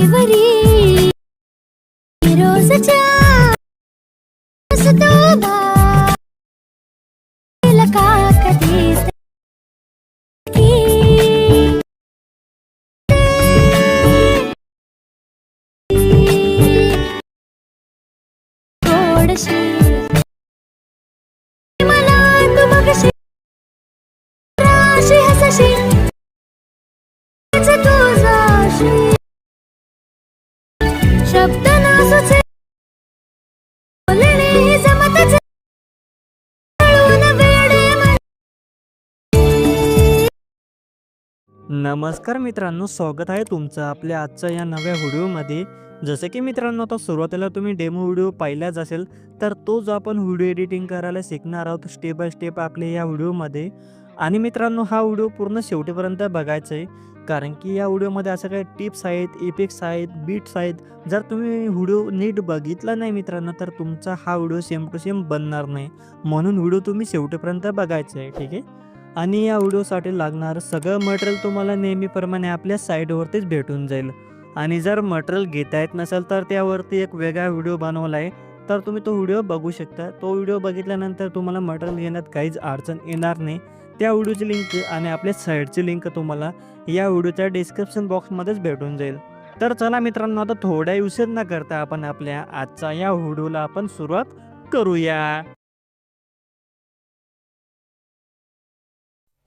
वरी रोजच्या असतो भाल का कधीच की थोडशी मला तू बघशी राशी हसशी तुझाशी शब्द नासूचे बोलणे जमतच कळून वेडे नमस्कार मित्रांनो, स्वागत आहे तुमचं आपल्या आजच्या या नव्या व्हिडिओमध्ये. जसं की मित्रांनो, आता सुरुवातीला तुम्ही डेमो व्हिडिओ पाहिलाच असेल, तर तो जो आपण व्हिडिओ एडिटिंग करायला शिकणार आहोत स्टेप बाय स्टेप आपल्या या व्हिडिओमध्ये. आणि मित्रांनो, हा व्हिडिओ पूर्ण शेवटीपर्यंत बघायचा आहे, कारण की या व्हिडिओमध्ये असं काही टिप्स आहेत, इफेक्ट्स आहेत, बीट्स आहेत. जर तुम्ही व्हिडिओ नीट बघितला नाही मित्रांनो, तर तुमचा हा व्हिडिओ सेम टू सेम बनणार नाही. म्हणून व्हिडिओ तुम्ही शेवटीपर्यंत बघायचा आहे, ठीक आहे. आणि या व्हिडिओसाठी लागणारं सगळं मटेरियल तुम्हाला नेहमीप्रमाणे आपल्या साईटवरतीच भेटून जाईल. आणि जर मटेरियल घेता येत नसेल तर त्यावरती एक वेगळा व्हिडिओ बनवला आहे, तर तुम्ही तो व्हिडिओ बघू शकता. तो व्हिडिओ बघितल्यानंतर तुम्हाला मटेरियल घेण्यात काहीच अडचण येणार नाही. त्या व्हिडिओची लिंक आणि आपल्या साईटची लिंक तुम्हाला या व्हिडिओच्या डिस्क्रिप्शन बॉक्समध्येच भेटून जाईल. तर चला मित्रांनो, आता थोडा उशीर न करता आपण आपल्या आजच्या या व्हिडिओला आपण सुरुवात करूया.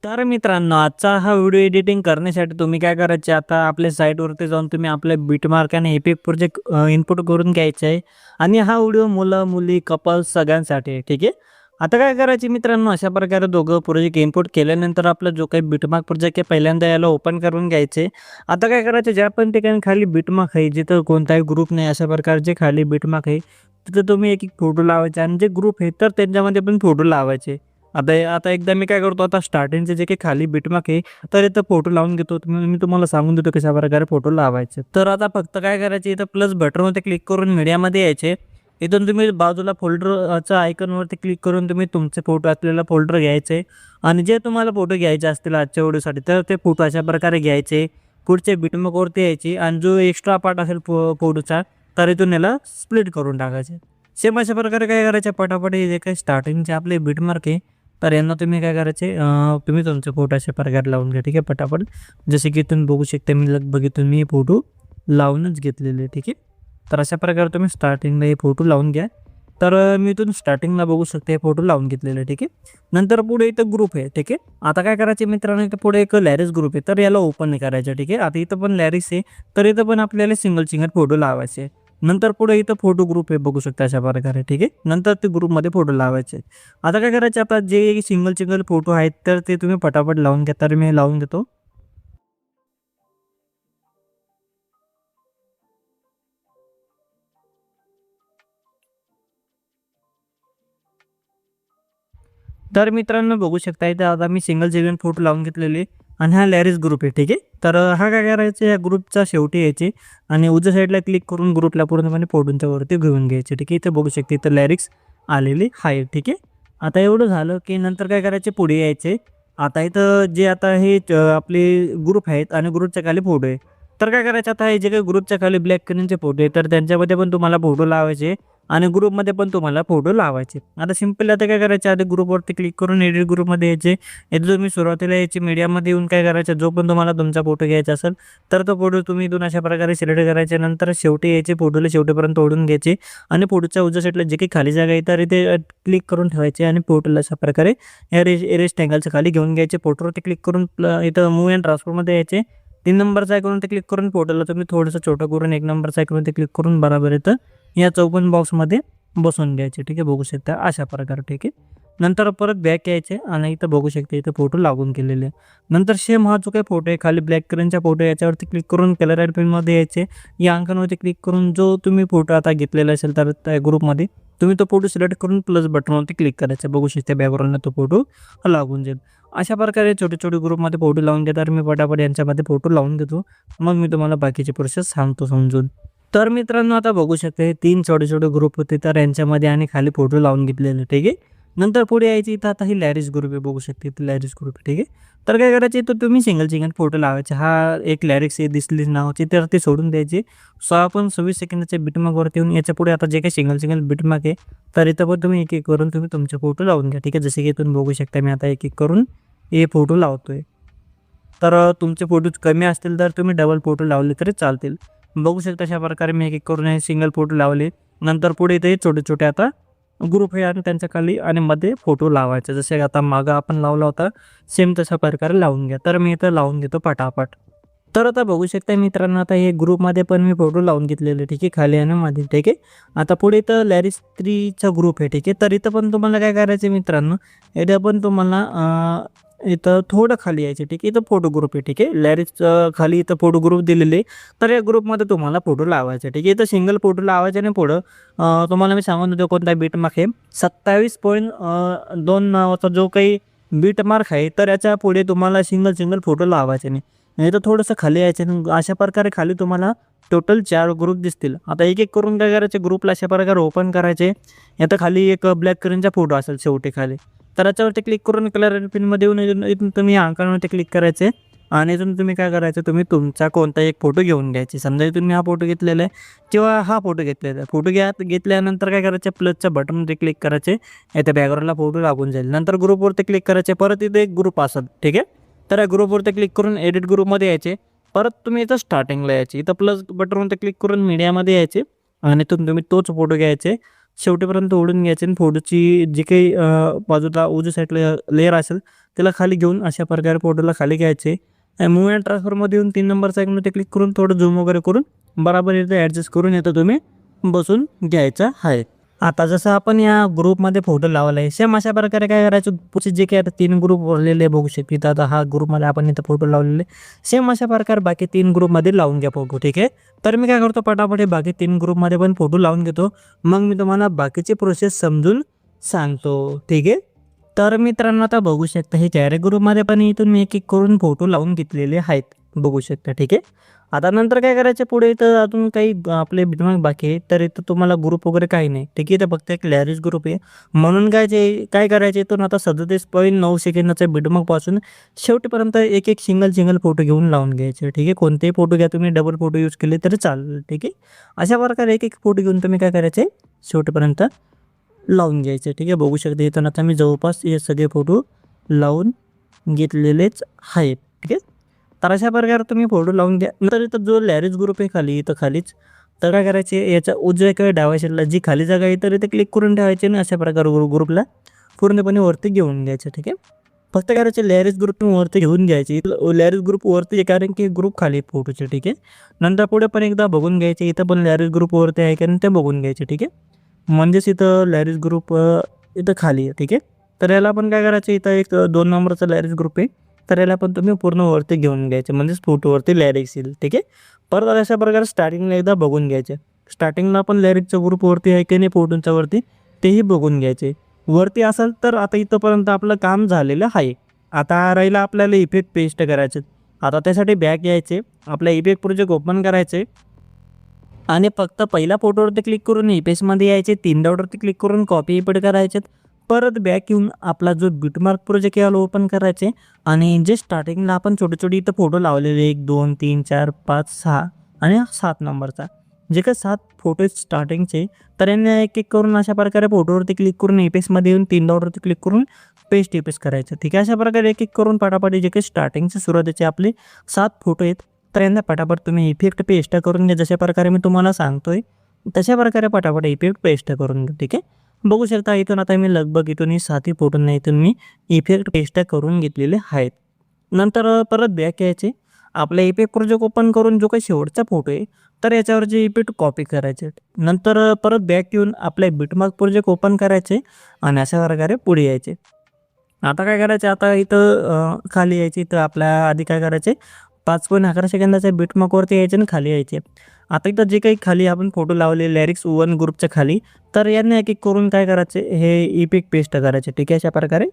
तर मित्रांनो, आजचा हा व्हिडिओ एडिटिंग करण्यासाठी तुम्ही काय करायचे, आता आपल्या साईटवरती जाऊन तुम्ही आपल्या बीटमार्क आणि इफेक्ट प्रोजेक्ट इनपुट करून घ्यायचे आहे. आणि हा व्हिडिओ मुलं मुली कपल्स सगळ्यांसाठी आहे, ठीक आहे. आता काय करायचे मित्रांनो, अशा प्रकारे दोघं प्रोजेक्ट इनपुट केल्यानंतर आपला जो काही बीटमार्क प्रोजेक्ट आहे पहिल्यांदा याला ओपन करून घ्यायचे. आता काय करायचं, ज्या पण ठिकाणी खाली बीटमार्क आहे, जिथं कोणताही ग्रुप नाही अशा प्रकारचे खाली बीटमार्क आहे, तिथं तुम्ही एक एक फोटो लावायचे. आणि जे ग्रुप आहे तर त्यांच्यामध्ये पण फोटो लावायचे. आता आता एकदा मी काय करतो, आता स्टार्टिंगचे जे काही खाली बीटमार्क आहे तर इथं फोटो लावून घेतो. मी तुम्हाला सांगून देतो कशा प्रकारे फोटो लावायचे. तर आता फक्त काय करायचे, इथं प्लस बटनवरती क्लिक करून मीडियामध्ये यायचे. इथून तुम्ही बाजूला फोल्डरचा आयकॉनवरती क्लिक करून तुम्ही तुमचे फोटो असलेला फोल्डर घ्यायचे. आणि जे तुम्हाला फोटो घ्यायचे असतील आजच्या व्हिडिओसाठी तर ते फोटो अशा प्रकारे घ्यायचे. पुढचे बीटमार्कवरती यायचे आणि जो एक्स्ट्रा पार्ट असेल फोटोचा तर इथून याला स्प्लिट करून टाकायचे. सेम अशा प्रकारे काय करायचे, पटापट जे काही स्टार्टिंगचे आपले बीटमार्क आहे तर यांना तुम्ही काय करायचे, तुम्ही तुमचे फोटो अशा प्रकारे लावून घ्या, ठीक आहे, पटापट. जसे की तुम्ही बघू शकता, मी लगभग इथून मी फोटो लावूनच घेतलेले, ठीक आहे. तर अशा प्रकारे तुम्ही स्टार्टिंगला हे फोटो लावून घ्या. तर मी इथून स्टार्टिंगला बघू शकता हे फोटो लावून घेतलेले, ठीक आहे. नंतर पुढे इथं ग्रुप आहे, ठीक आहे. आता काय करायचे मित्रांनो, इथं पुढे एक लॅरिस ग्रुप आहे तर याला ओपन नाही करायचं, ठीक आहे. आता इथं पण लॅरिस आहे तर इथं पण आपल्याला सिंगल फोटो लावायचे. नंतर पुढे इथं फोटो ग्रुप आहे, बघू शकता अशा प्रकारे, ठीक आहे. नंतर ते ग्रुपमध्ये फोटो लावायचे. आता काय करायचे, आता जे सिंगल फोटो आहेत तर ते तुम्ही पटापट लावून घ्या. तर मी लावून देतो. तर मित्रांनो बघू शकता, इथं आता मी सिंगल फोटो लावून घेतलेले आणि हा लॅरिस ग्रुप आहे, ठीक आहे. तर हा काय करायचं, या ग्रुपचा शेवटी यायचे आणि उजव्या साईडला क्लिक करून ग्रुपला पूर्णपणे फोटोंच्या वरती घेऊन घ्यायचे, ठीक आहे. इथं बघू शकते इथं लॅरिक्स आलेली आहे, ठीक आहे. आता एवढं झालं की नंतर काय करायचे, पुढे यायचे. आता इथं जे आता हे आपले ग्रुप आहेत आणि ग्रुपच्या खाली फोटो आहे. तर काय करायचं, आता हे जे काही ग्रुपच्या खाली ब्लॅक कलरचे फोटो आहे तर त्यांच्यामध्ये पण तुम्हाला फोटो लावायचे आणि ग्रुपमध्ये पण तुम्हाला फोटो लावायचे. आता सिंपल आता काय करायचे, आधी ग्रुपवरती क्लिक करून एडिट ग्रुपमध्ये यायचे. इथं तुम्ही सुरुवातीला यायची मीडियामध्ये येऊन काय करायचं, जो पण तुम्हाला तुमचा फोटो घ्यायचा असेल तर तो फोटो तुम्ही इथून अशा प्रकारे सिलेक्ट करायचे. नंतर शेवटी यायचे, फोटोला शेवटीपर्यंत ओढून घ्यायचे आणि फोटोच्या उजव्या साईडला जे काही खाली जागा आहे तर इथे क्लिक करून ठेवायचे आणि फोटोला अशा प्रकारे एरेस्ट टँगलच्या खाली घेऊन घ्यायचे. फोटोवरती क्लिक करून इथं मूव्ह अँड ट्रान्सफरमध्ये यायचे. 3 नंबरचा आयकॉनवरती क्लिक करून फोटोला तुम्ही थोडंसं छोटं करून 1 नंबरचा आयकॉनवरती क्लिक करून बरोबर इथं या चौकोन बॉक्समध्ये बसवून घ्यायचे, ठीक आहे. बघू शकता अशा प्रकारे, ठीक आहे. नंतर परत बॅक यायचे आणि इथं बघू शकता इथं फोटो लागून केलेले. नंतर सेम हा जो काही फोटो आहे खाली ब्लॅक कलरचा फोटो याच्यावरती क्लिक करून कलर ॲड पेनमध्ये यायचे. या अंकांवरती क्लिक करून जो तुम्ही फोटो आता घेतलेला असेल तर त्या ग्रुपमध्ये तुम्ही तो फोटो सिलेक्ट करून प्लस बटनवरती क्लिक करायचा. बघू शकता बॅकग्राऊंडला तो फोटो लागून जाईल. अशा प्रकारे छोटे ग्रुपमध्ये फोटो लावून घ्या. तर मी पटापट यांच्यामध्ये फोटो लावून घेतो, मग मी तुम्हाला बाकीची प्रोसेस सांगतो समजून. तर मित्रांनो आता बघू शकता हे 3 छोटे ग्रुप होते तर यांच्यामध्ये आणि खाली फोटो लावून घेतलेले, ठीक आहे. नंतर पुढे यायची इथं आता ही लॅरिस ग्रुप आहे, बघू शकते इथं लॅरिस ग्रुप आहे. ठीक आहे. तर काय करायचं इथं तुम्ही सिंगल फोटो लावायचे. हा एक लॅरिक्स आहे दिसली नावाची, तर ते सोडून द्यायची. आपण 26 सेकंदाच्या बिटमार्कवरती येऊन याच्या पुढे आता जे काही सिंगल बिटमार्क आहे, तर इथं पण तुम्ही एक करून तुम्ही तुमचे फोटो लावून घ्या. ठीक आहे. जसे की तुम्ही बघू शकता मी आता एक करून हे फोटो लावतोय. तर तुमचे फोटोज कमी असतील तर तुम्ही डबल फोटो लावले तरी चालतील. बघू शकता अशा प्रकारे मी एक करून हे सिंगल फोटो लावले. नंतर पुढे इथे छोटे-छोटे आता ग्रुप आहे आणि त्यांच्या खाली आणि मध्ये फोटो लावायचे. जसे आता मागं आपण लावला होता सेम तशा प्रकारे लावून घ्या. तर मी इथं लावून घेतो पटापट. तर आता बघू शकता मित्रांनो, आता हे ग्रुपमध्ये पण मी फोटो लावून घेतलेले. ठीक आहे. खाली आणि मध्ये. ठीक आहे. आता पुढे इथं लॅरिस 3चा ग्रुप आहे. ठीक आहे. तर इथं पण तुम्हाला काय करायचं आहे मित्रांनो, इथं पण तुम्हाला इथं थोडं खाली यायचं. ठीक आहे. इथं फोटो ग्रुप आहे. ठीक आहे. लॅरिस खाली इथं फोटो ग्रुप दिलेले. तर या ग्रुपमध्ये तुम्हाला फोटो लावायचा. ठीक आहे. इथं सिंगल फोटो लावायचे आणि पुढं तुम्हाला मी सांगून देतो कोणता बीटमार्क आहे. 27.2 नावाचा जो काही बीटमार्क आहे, तर याच्या पुढे तुम्हाला सिंगल फोटो लावायचे नाही. नाही तर थोडंसं खाली यायचं आणि अशा प्रकारे खाली तुम्हाला टोटल 4 ग्रुप दिसतील. आता एक करून काय करायचे, ग्रुपला अशा प्रकारे ओपन करायचे. आता खाली एक ब्लॅक कलरचा फोटो असेल शेवटी खाली. तर याच्यावरती क्लिक करून कलर पिनमध्ये येऊन इथून तुम्ही आयकॉनवरती क्लिक करायचे आणि इथून तुम्ही काय करायचं, तुम्ही तुमचा कोणता एक फोटो घेऊन घ्यायचे. समजा तुम्ही हा फोटो घेतलेला आहे किंवा हा फोटो घेतलेला आहे. फोटो घेतल्यानंतर काय करायचं, प्लसच्या बटनमध्ये क्लिक करायचे. इथे बॅकग्राऊंडला फोटो लागून जाईल. नंतर ग्रुपवरती क्लिक करायचे. परत इथे एक ग्रुप असेल. ठीक आहे. तर या ग्रुपवरती क्लिक करून एडिट ग्रुपमध्ये यायचे. परत तुम्ही इथं स्टार्टिंगला यायचे. इथं प्लस बटनवरती क्लिक करून मीडियामध्ये यायचे आणि इथून तुम्ही तोच फोटो घ्यायचे. शेवटीपर्यंत ओढून घ्यायचे आणि फोटोची जी काही बाजूला उजव्या साईडला लेअर असेल त्याला खाली घेऊन अशा प्रकारे फोटोला खाली घ्यायचे. मूव्ह अँड ट्रान्सफरमध्ये येऊन 3 नंबरचा आयकॉनवरती क्लिक करून थोडं झूम वगैरे करून बराबर इथं ॲडजस्ट करून येतं तुम्ही बसून घ्यायचा आहे. आता जसं आपण या ग्रुपमध्ये फोटो लावला आहे, सेम अशा प्रकारे काय करायचं, पुढचे जे काही आता 3 ग्रुप उरलेले बघू शकता. आता हा ग्रुपमध्ये आपण इथं फोटो लावलेले, सेम अशा प्रकारे बाकी 3 ग्रुपमध्ये लावून घ्या फोटो. ठीक आहे. तर मी काय करतो, पटापट हे बाकी 3 ग्रुपमध्ये पण फोटो लावून घेतो. मग मी तुम्हाला बाकीची प्रोसेस समजून सांगतो. ठीक आहे. तर मित्रांनो आता बघू शकता हे 4 ग्रुपमध्ये पण इथून मी एक करून फोटो लावून घेतलेले आहेत. बघू शकता. ठीक आहे. आता नंतर काय करायचं, पुढे इथं अजून काही आपले बिटमार्क बाकी आहे. तर इथं तुम्हाला ग्रुप वगैरे काही नाही. ठीक आहे. इथं फक्त एक लॅरिस ग्रुप आहे. म्हणून काय करायचे, इथून आता 37.9 सेकंदाच्या बिटमार्कपासून शेवटीपर्यंत एक सिंगल फोटो घेऊन लावून घ्यायचे. ठीक आहे. कोणतेही फोटो घ्या तुम्ही, डबल फोटो यूज केले तरी चालेल. ठीक आहे. अशा प्रकारे एक फोटो घेऊन तुम्ही काय करायचे, शेवटीपर्यंत लावून घ्यायचे. ठीक आहे. बघू शकता इथून आता मी जवळपास हे सगळे फोटो लावून घेतलेलेच आहेत. ठीक आहे. तर अशा प्रकारे तुम्ही फोटो लावून घ्या. नंतर इथं जो लॅरिस ग्रुप आहे खाली, इथं खालीच तर काय करायचे, याच्या उजव्या किंवा डाव्या साईडला जी खाली जागा आहे तर इथे क्लिक करून ठेवायचे आणि अशा प्रकारे ग्रुपला पूर्णपणे वरती घेऊन घ्यायचं. ठीक आहे. फक्त करायचे लॅरिस ग्रुप वरती घेऊन घ्यायचे. इथं लॅरिस ग्रुप वरती आहे कारण की ग्रुप खाली फोटोचे. ठीक आहे. नंतर पुढे पण एकदा बघून घ्यायचे, इथं पण लॅरिस ग्रुप वरती आहे कारण ते बघून घ्यायचे. ठीक आहे. म्हणजेच इथं लॅरिस ग्रुप इथं खाली आहे. ठीक आहे. तर याला पण काय करायचं, इथं एक 2 नंबरचा लॅरिस ग्रुप आहे, तर याला पण तुम्ही पूर्ण वरती घेऊन घ्यायचे, म्हणजेच फोटोवरती लॅरिक्स येईल. ठीक आहे. परत अशा प्रकारे स्टार्टिंगला एकदा बघून घ्यायचे. स्टार्टिंगला पण लॅरिक्सचा ग्रुप वरती आहे की नाही फोटोंच्या वरती तेही बघून घ्यायचे. वरती असेल तर आता इथंपर्यंत आपलं काम झालेलं आहे. आता राहिला आपल्याला इफेक्ट पेस्ट करायचे. आता त्यासाठी बॅक यायचे, आपला इफेक्ट प्रोजेक्ट ओपन करायचे आणि फक्त पहिल्या फोटोवरती क्लिक करून इफेक्ट्समध्ये यायचे. 3 डॉटवरती क्लिक करून कॉपी इफेक्ट करायचे. परत बॅक येऊन आपला जो बिटमार्क प्रोजेक्ट याला ओपन करायचे आणि जे स्टार्टिंगला आपण छोटे इथं फोटो लावलेले 1 2 3 4 5 6 आणि 7 नंबरचा जे काही 7 फोटो स्टार्टिंगचे, तर यांना एक करून अशा प्रकारे फोटोवरती क्लिक करून इफेक्ट्समध्ये येऊन 3 डॉटवरती क्लिक करून पेस्ट इफेक्ट्स करायचं. ठीक आहे. अशा प्रकारे एक करून पटापट जे काही स्टार्टिंगचे सुरुवातीचे आपले 7 फोटो आहेत तर यांना पटापट तुम्ही इफेक्ट पेस्ट करून घ्या. जशा प्रकारे मी तुम्हाला सांगतोय तशा प्रकारे पटापट इफेक्ट पेस्ट करून घ्या. ठीक आहे. बघू शकता इथून आता मी लगभग इथून 7 फोटोंना इथून मी इफेक्ट पेस्ट करून घेतलेले आहेत. नंतर परत बॅक यायचे, आपला इफेक्ट प्रोजेक्ट ओपन करून जो काही शेवटचा फोटो आहे तर याच्यावर जे इफेक्ट कॉपी करायचे. नंतर परत बॅक येऊन आपले बिटमार्क प्रोजेक्ट ओपन करायचे आणि अशा प्रकारे पुढे यायचे. आता काय करायचे, आता इथं खाली यायचे. इथं आपल्या आधी काय करायचे, 5.11 सेकंदाच्या बिटमार्कवरती यायचे आणि खाली यायचे. आता इथं जे काही खाली आपण फोटो लावले लॅरिक्स 1 ग्रुपच्या खाली, तर यांना एक करून काय करायचे, हे इफेक्ट पेस्ट करायचे. ठीक आहे. अशा प्रकारे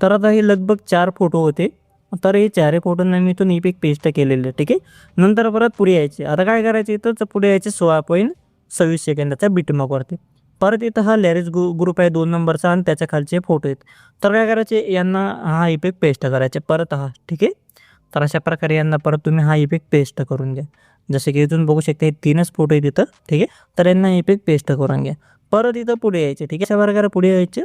तर आता हे लगभग 4 फोटो होते. तर हे 4 फोटोंना मी इथून इफेक्ट पेस्ट केलेले. ठीक आहे. नंतर परत पुढे यायचे. आता काय करायचे, इथंच पुढे यायचे 16.26 सेकंदाच्या बिटमार्कवरती. परत इथं हा लॅरिस ग्रुप आहे 2 नंबरचा आणि त्याच्या खालचे फोटो आहेत. तर काय करायचे, यांना हा इफेक्ट पेस्ट करायचे परत हा, ठीक आहे. तर अशा प्रकारे यांना परत तुम्ही हा इफेक्ट पेस्ट करून घ्या. जसे की इथून बघू शकता हे 3च फोटो आहेत इथं, ठीक आहे. तर यांना इफेक्ट पेस्ट करून घ्या. परत इथं पुढे यायचे, ठीक आहे. अशा प्रकारे पुढे यायचे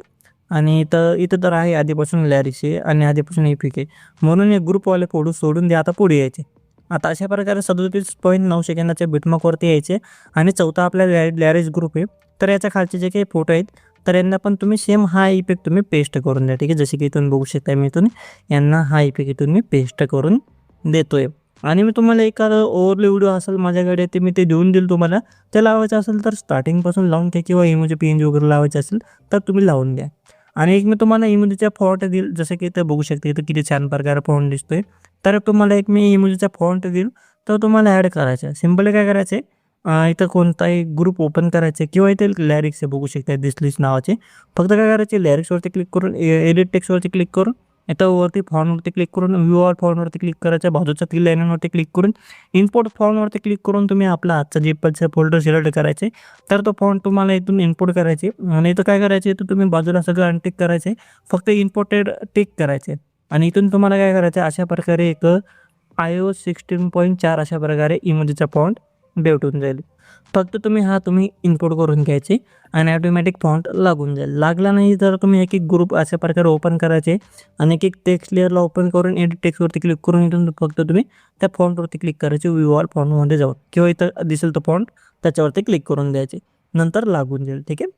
आणि इथं इथं तर आहे आधीपासून लॅरिस आहे आणि आधीपासून इफेक्ट आहे. म्हणून हे ग्रुपवाले फोटो सोडून द्या, आता पुढे यायचे. आता अशा प्रकारे 37.9 सेकंदाच्या बिटमार्कवरती यायचे आणि चौथा आपला लॅरिस ग्रुप आहे. तर याच्या खालचे जे काही फोटो आहेत तर यांना पण तुम्ही सेम हा इफेक्ट तुम्ही पेस्ट करून द्या, ठीक आहे. जसे की इथून बघू शकता मी इथून यांना हा इफेक्ट इथून मी पेस्ट करून देतोय. आणि मी तुम्हाला एखादा ओव्हरले व्हिडिओ असेल माझ्याकडे ते मी ते देऊन देईल तुम्हाला. ते लावायचं असेल तर स्टार्टिंगपासून लावून घ्या किंवा इमोजी PNG वगैरे लावायचे असेल तर तुम्ही लावून द्या. आणि एक मी तुम्हाला इमोजीचा फॉन्ट देईल, जसं की इथं बघू शकता इथं किती छान प्रकारे फॉन्ट दिसतोय. तर तुम्हाला एक मी इमोजीचा फॉन्ट देईल, तर तुम्हाला ॲड करायचा आहे. सिम्पली काय करायचं आहे, इथं कोणताही ग्रुप ओपन करायचे किंवा इथे लॅरिक्स आहे बघू शकता दिसलीच नावाचे. फक्त काय करायचे, लॅरिक्सवरती क्लिक करून एडिट टेक्स्टवरती क्लिक करून इथं वरती फॉन्टवरती क्लिक करून व्ह्यू ऑल फॉन्टवरती क्लिक करायचं. बाजूच्या 3 लाईनवरती क्लिक करून इम्पोर्ट फॉन्टवरती क्लिक करून तुम्ही आपला आजचा जीपलचा फोल्डर सिलेक्ट करायचे. तर तो फॉन्ट तुम्हाला इथून इम्पोर्ट करायचे आणि इथं काय करायचे, तर तुम्ही बाजूला सगळं अनटिक करायचे, फक्त इम्पोर्टेड टिक करायचे. आणि इथून तुम्हाला काय करायचं, अशा प्रकारे एक iOS 16.4 अशा प्रकारे इमोजीचा फॉन्ट भेटून जाईल. फक्त तुम्ही इम्पोर्ट करून घ्यायचे आणि ऑटोमॅटिक फॉन्ट लागून जाईल. लागला नाही तर तुम्ही एक ग्रुप अशा प्रकारे ओपन करायचे आणि एक टेक्स्ट लेअरला ओपन करून एडिट टेक्स्टवरती क्लिक करून इथून फक्त तुम्ही त्या फॉन्टवरती क्लिक करायचे, व्ह्यू ऑल फॉन्टमध्ये जाऊन किंवा इथं दिसेल तो फॉन्ट त्याच्यावरती क्लिक करून द्यायचे, नंतर लागून जाईल, ठीक आहे.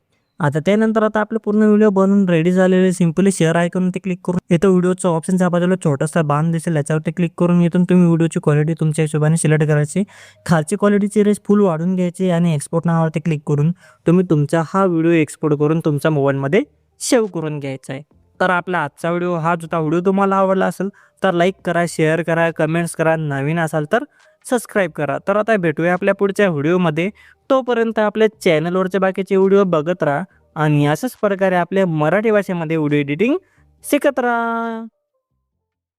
त्यानंतर आता आपलं पूर्ण व्हिडिओ बनवून रेडी झालेले. सिम्पली शेअर आयकॉनवरती क्लिक करून इथं व्हिडिओचा ऑप्शनच्या बाजूला छोटासा बाण दिसेल, याच्यावरती क्लिक करून इथून तुम्ही व्हिडिओची क्वालिटी तुमच्या हिशोबाने सिलेक्ट करायची. खालची क्वालिटीची रेंज फुल वाढून घ्यायची आणि एक्सपोर्ट नावावरती क्लिक करून तुम्ही तुमचा हा व्हिडिओ एक्सपोर्ट करून तुमच्या मोबाईलमध्ये सेव्ह करून घ्यायचा आहे. तर आपला आजचा व्हिडिओ हा जो व्हिडिओ तुम्हाला आवडला असेल तर लाईक करा, शेअर करा, कमेंट्स करा. नवीन असाल तर सबस्क्राईब करा. तर आता भेटूया आपल्या पुढच्या व्हिडिओमध्ये. तोपर्यंत आपल्या चॅनलवरचे बाकीचे व्हिडिओ बघत राहा आणि अशाच प्रकारे आपल्या मराठी भाषेमध्ये व्हिडिओ एडिटिंग शिकत राहा.